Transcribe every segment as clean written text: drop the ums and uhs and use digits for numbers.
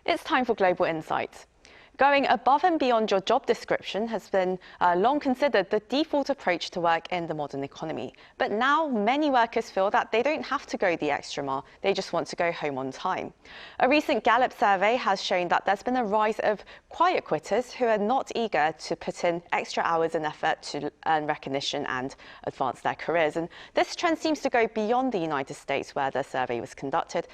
It's time for Global Insight. Going above and beyond your job description has been long considered the default approach to work in the modern economy. But now many workers feel that they don't have to go the extra mile, they just want to go home on time. A recent Gallup survey has shown that there's been a rise of quiet quitters who are not eager to put in extra hours and effort to earn recognition and advance their careers. And this trend seems to go beyond the United States, where the survey was conducted,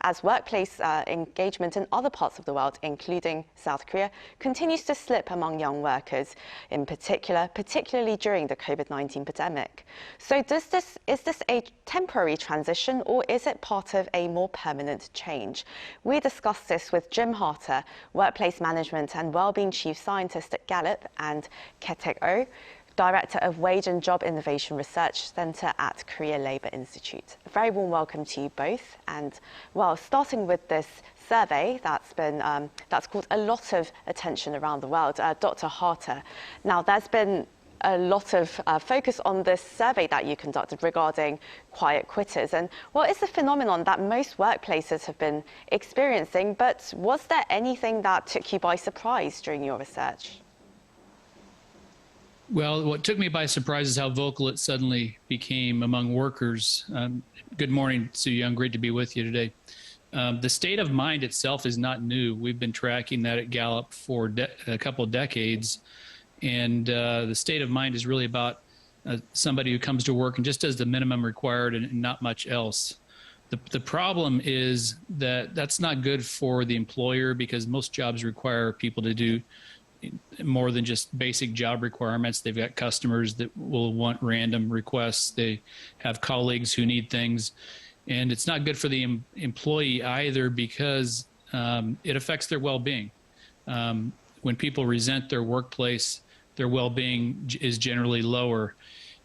as workplace engagement in other parts of the world, including South Korea, continues to slip among young workers, in particularly during the COVID-19 pandemic. So is this a temporary transition, or is it part of a more permanent change? We discussed this with Jim HARTER, Workplace Management and Wellbeing Chief Scientist at Gallup, and Kyetaik, Director of Wage and Job Innovation Research Centre at Korea Labour Institute. A very warm welcome to you both. And well, starting with this survey that's caught a lot of attention around the world, Dr. HARTER. Now, there's been a lot of focus on this survey that you conducted regarding quiet quitters. And what is the phenomenon that most workplaces have been experiencing? But was there anything that took you by surprise during your research? Well, what took me by surprise is how vocal it suddenly became among workers. Good morning, Sue Young. Great to be with you today. The state of mind itself is not new. We've been tracking that at Gallup for a couple of decades. And the state of mind is really about somebody who comes to work and just does the minimum required and not much else. The problem is that that's not good for the employer, because most jobs require people to do more than just basic job requirements. They've got customers that will want random requests. They have colleagues who need things. And it's not good for the employee either, because it affects their well-being. When people resent their workplace, their well-being is generally lower.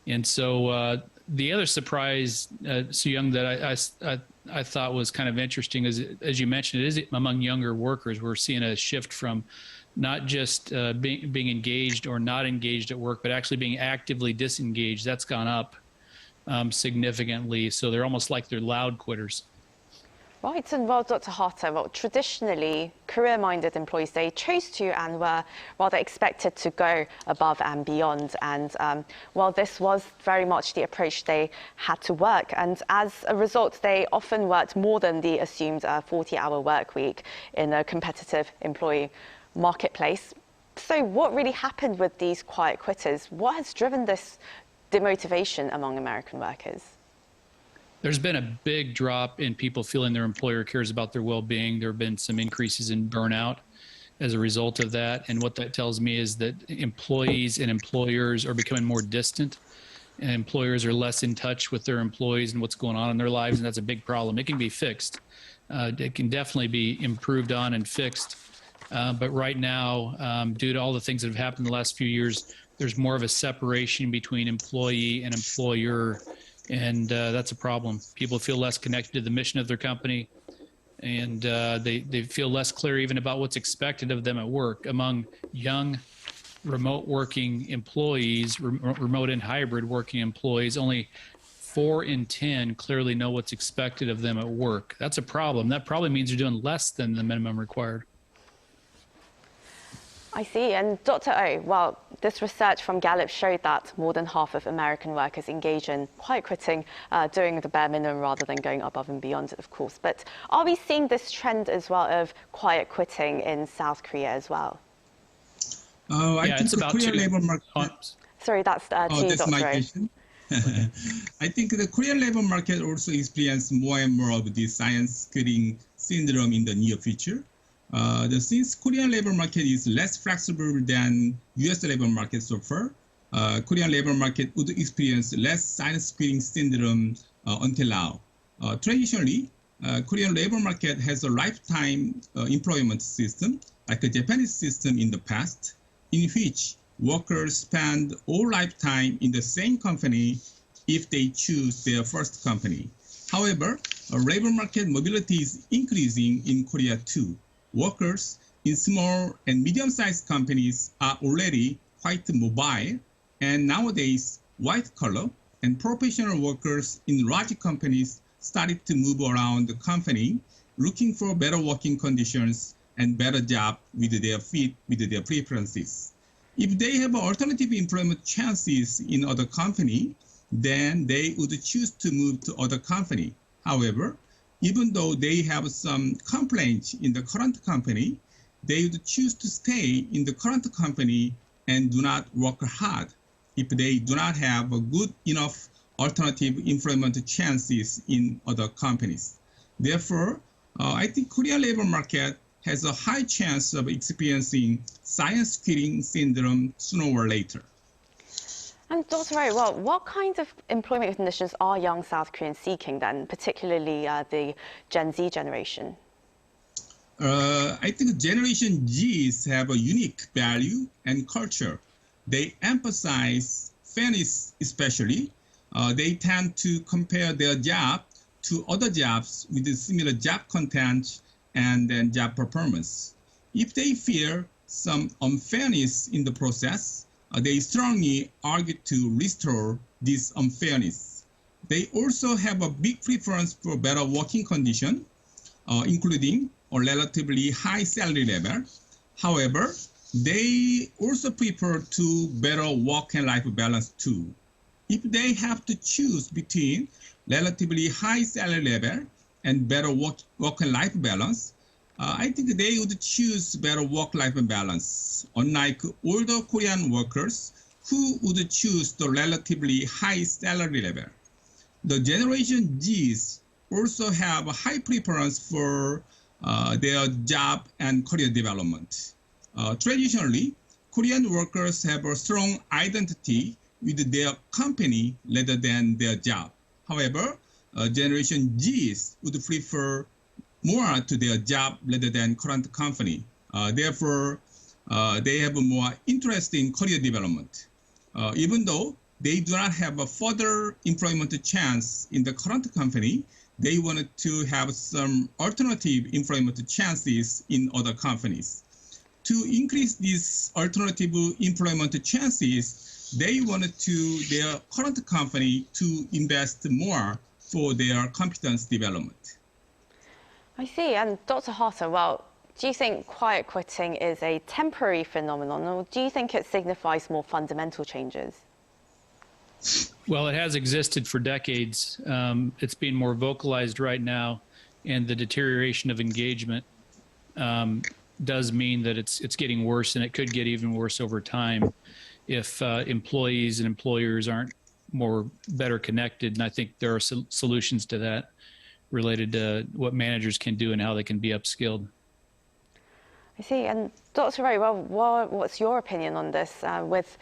And so the other surprise, Soo Young, that I thought was kind of interesting is, as you mentioned, it is among younger workers. We're seeing a shift from not just being engaged or not engaged at work, but actually being actively disengaged. That's gone up significantly. So they're almost like they're loud quitters. Right, and well, Dr. HARTER, well, traditionally, career-minded employees, they chose to and were rather expected to go above and beyond. And well, this was very much the approach they had to work. And as a result, they often worked more than the assumed 40-hour work week in a competitive employee marketplace. So what really happened with these quiet quitters? What has driven this demotivation among American workers? There's been a big drop in people feeling their employer cares about their well-being. There have been some increases in burnout as a result of that. And what that tells me is that employees and employers are becoming more distant, and employers are less in touch with their employees and what's going on in their lives. And that's a big problem. It can be fixed. It can definitely be improved on and fixed. But right now, due to all the things that have happened in the last few years, there's more of a separation between employee and employer. And that's a problem. People feel less connected to the mission of their company, and they feel less clear even about what's expected of them at work. Among young remote working employees, remote and hybrid working employees, only 4 in 10 clearly know what's expected of them at work. That's a problem. That probably means you're doing less than the minimum required. I see. And Dr. Oh, well, this research from Gallup showed that more than half of American workers engage in quiet quitting, doing the bare minimum rather than going above and beyond, of course. But are we seeing this trend as well of quiet quitting in South Korea as well? I think the Korean labor market... Sorry, that's to you, Dr. My question. I think the Korean labor market also experience more and more of the science quitting syndrome in the near future. Since Korean labor market is less flexible than U.S. labor market so far, Korean labor market would experience less science quitting syndrome until now. Traditionally, Korean labor market has a lifetime employment system, like a Japanese system in the past, in which workers spend all lifetime in the same company if they choose their first company. However, labor market mobility is increasing in Korea too. Workers in small and medium-sized companies are already quite mobile, and nowadays white-collar and professional workers in large companies started to move around the company looking for better working conditions and better job with their fit, with their preferences. If they have alternative employment chances in other company, then they would choose to move to other company. However, even though they have some complaints in the current company, they would choose to stay in the current company and do not work hard if they do not have a good enough alternative employment chances in other companies. Therefore, I think Korean labor market has a high chance of experiencing science quitting syndrome sooner or later. And Dr. Rowe, well, what kinds of employment conditions are young South Koreans seeking then, particularly the Gen Z generation? I think Generation Zs have a unique value and culture. They emphasize fairness especially. They tend to compare their job to other jobs with similar job content and then job performance. If they fear some unfairness in the process, they strongly argue to restore this unfairness. They also have a big preference for better working condition, including a relatively high salary level. However, they also prefer to better work and life balance too. If they have to choose between relatively high salary level and better work and life balance, I think they would choose better work-life balance, unlike older Korean workers who would choose the relatively high salary level. The Generation Zs also have a high preference for their job and career development. Traditionally, Korean workers have a strong identity with their company rather than their job. However, Generation Zs would prefer more to their job rather than current company. Therefore, they have a more interest in career development. Even though they do not have a further employment chance in the current company, they wanted to have some alternative employment chances in other companies. To increase these alternative employment chances, they wanted to their current company to invest more for their competence development. I see. And Dr. Harter, well, do you think quiet quitting is a temporary phenomenon, or do you think it signifies more fundamental changes? Well, it has existed for decades. It's being more vocalized right now, and the deterioration of engagement does mean that it's getting worse, and it could get even worse over time if employees and employers aren't better connected. And I think there are solutions to that related to what managers can do and how they can be upskilled. I see. And Dr. Rowe, well, what's your opinion on this with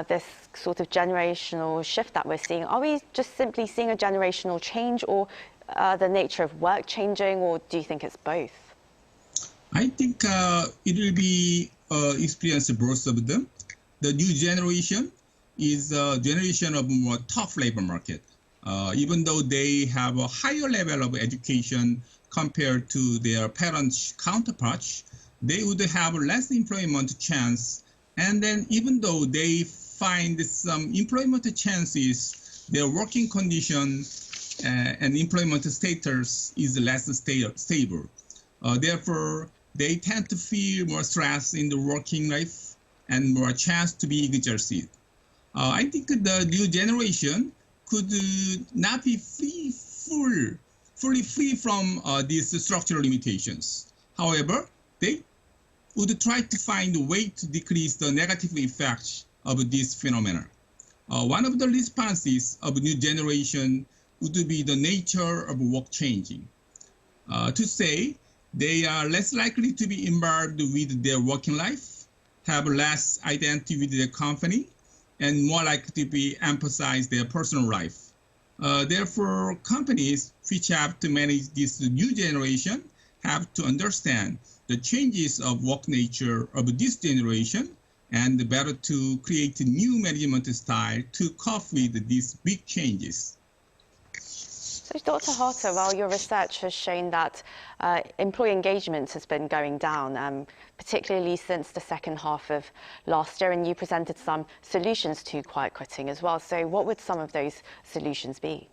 this sort of generational shift that we're seeing? Are we just simply seeing a generational change, or the nature of work changing, or do you think it's both? I think it will be experience both of them. The new generation is a generation of more tough labor market. Even though they have a higher level of education compared to their parents' counterparts, they would have less employment chance. And then even though they find some employment chances, their working condition and employment status is less stable. Therefore, they tend to feel more stress in the working life and more chance to be exhausted. I think the new generation could not be fully free from these structural limitations. However, they would try to find a way to decrease the negative effects of this phenomenon. One of the responses of new generation would be the nature of work changing. To say they are less likely to be involved with their working life, have less identity with their company, and more likely to be emphasize their personal life. Therefore, companies which have to manage this new generation have to understand the changes of work nature of this generation and better to create a new management style to cope with these big changes. So, Dr. Harter, well, your research has shown that employee engagement has been going down, particularly since the second half of last year, and you presented some solutions to quiet quitting as well. So what would some of those solutions be?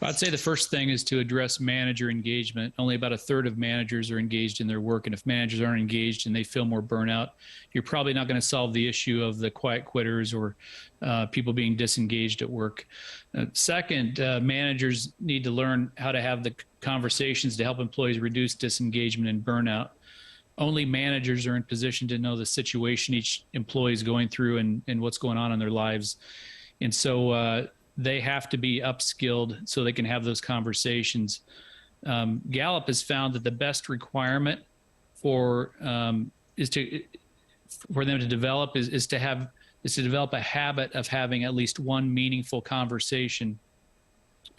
I'd say the first thing is to address manager engagement. Only about a third of managers are engaged in their work. And if managers aren't engaged and they feel more burnout, you're probably not going to solve the issue of the quiet quitters or people being disengaged at work. Second, managers need to learn how to have the conversations to help employees reduce disengagement and burnout. Only managers are in position to know the situation each employee is going through and what's going on in their lives. And so they have to be upskilled so they can have those conversations. Gallup has found that the best requirement for them to develop is to develop a habit of having at least one meaningful conversation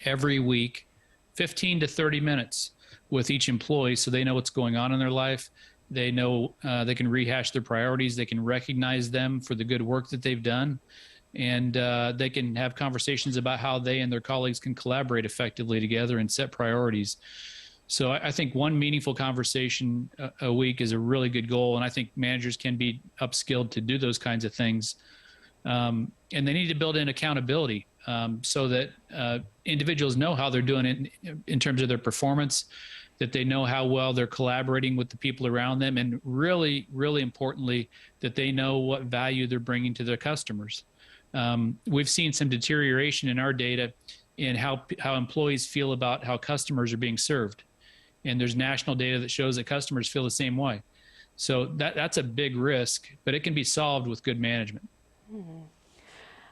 every week, 15 to 30 minutes with each employee, so they know what's going on in their life. They know they can rehash their priorities. They can recognize them for the good work that they've done. And they can have conversations about how they and their colleagues can collaborate effectively together and set priorities. So I think one meaningful conversation a week is a really good goal. And I think managers can be upskilled to do those kinds of things. And they need to build in accountability so that individuals know how they're doing in terms of their performance, that they know how well they're collaborating with the people around them, and really, really importantly, that they know what value they're bringing to their customers. We've seen some deterioration in our data in how employees feel about how customers are being served. And there's national data that shows that customers feel the same way. So that's a big risk, but it can be solved with good management. Mm-hmm.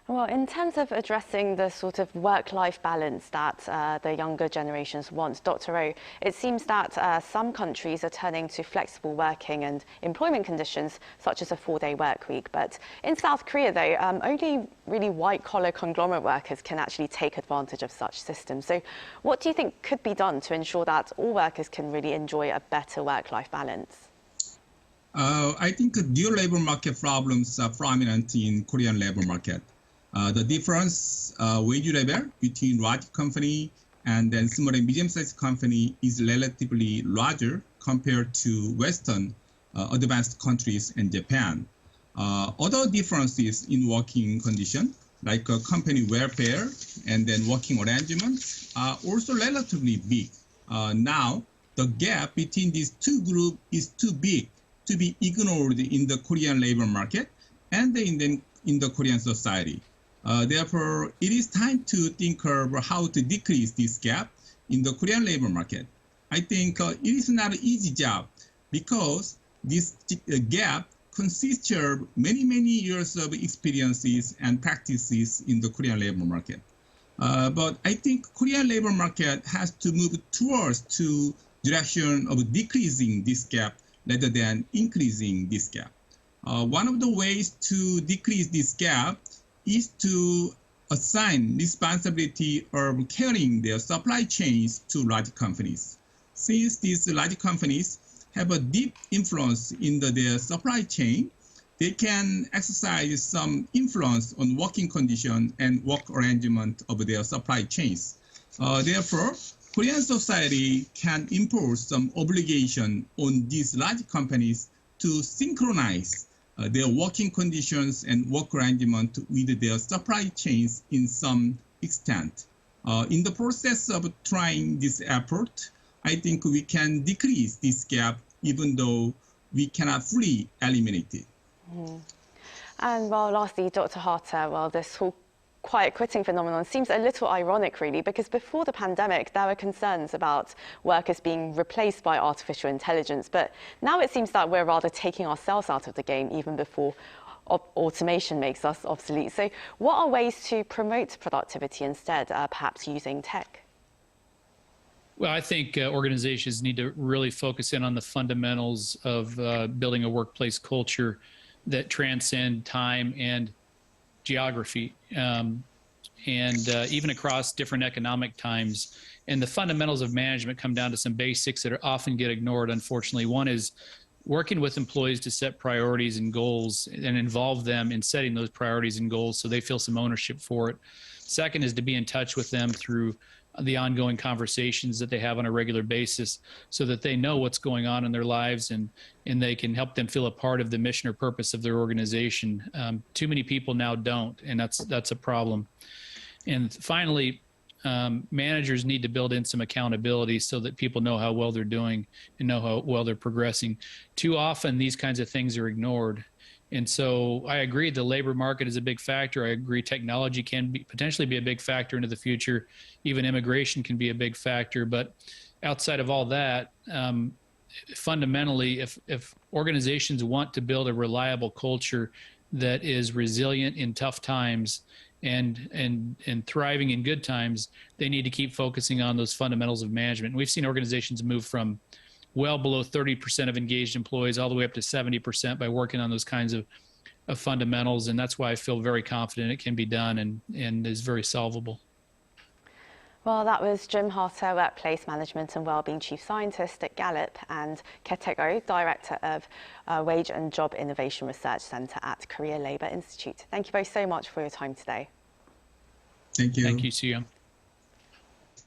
Well, in terms of addressing the sort of work-life balance that the younger generations want, Dr. Oh, it seems that some countries are turning to flexible working and employment conditions, such as a 4-day work week. But in South Korea, though, only really white-collar conglomerate workers can actually take advantage of such systems. So what do you think could be done to ensure that all workers can really enjoy a better work-life balance? I think dual labor market problems are prominent in Korean labor market. The difference wage level between large company and then small and medium-sized company is relatively larger compared to Western advanced countries and Japan. Other differences in working condition, like company welfare and then working arrangements, are also relatively big. Now, the gap between these two groups is too big to be ignored in the Korean labor market and in the Korean society. Therefore, it is time to think of how to decrease this gap in the Korean labor market. I think it is not an easy job because this gap consists of many, many years of experiences and practices in the Korean labor market. But I think Korean labor market has to move towards to direction of decreasing this gap rather than increasing this gap. One of the ways to decrease this gap is to assign responsibility of carrying their supply chains to large companies. Since these large companies have a deep influence in their supply chain, they can exercise some influence on working condition and work arrangement of their supply chains. Therefore, Korean society can impose some obligation on these large companies to synchronize their working conditions and work arrangement with their supply chains in some extent. In the process of trying this effort, I think we can decrease this gap even though we cannot fully eliminate it. Mm. And well, lastly, Dr. Harter, well, this whole quiet quitting phenomenon seems a little ironic, really, because before the pandemic, there were concerns about workers being replaced by artificial intelligence. But now it seems that we're rather taking ourselves out of the game even before automation makes us obsolete. So what are ways to promote productivity instead, perhaps using tech? Well, I think organizations need to really focus in on the fundamentals of building a workplace culture that transcend time and geography, and even across different economic times. And the fundamentals of management come down to some basics that often get ignored, unfortunately. One is working with employees to set priorities and goals and involve them in setting those priorities and goals so they feel some ownership for it. Second is to be in touch with them through the ongoing conversations that they have on a regular basis so that they know what's going on in their lives and they can help them feel a part of the mission or purpose of their organization. Too many people now don't, and that's a problem. And finally, managers need to build in some accountability so that people know how well they're doing and know how well they're progressing. Too often, these kinds of things are ignored. And so I agree the labor market is a big factor. I agree technology can potentially be a big factor into the future. Even immigration can be a big factor. But outside of all that, fundamentally, if organizations want to build a reliable culture that is resilient in tough times and thriving in good times, they need to keep focusing on those fundamentals of management. And we've seen organizations move from well below 30% of engaged employees all the way up to 70% by working on those kinds of fundamentals. And that's why I feel very confident it can be done and is very solvable. Well, that was Jim Harter, Workplace Management and Wellbeing Chief Scientist at Gallup, and Kyetaik, Director of Wage and Job Innovation Research Centre at Korea Labour Institute. Thank you both so much for your time today. Thank you. Thank you, Soo-young.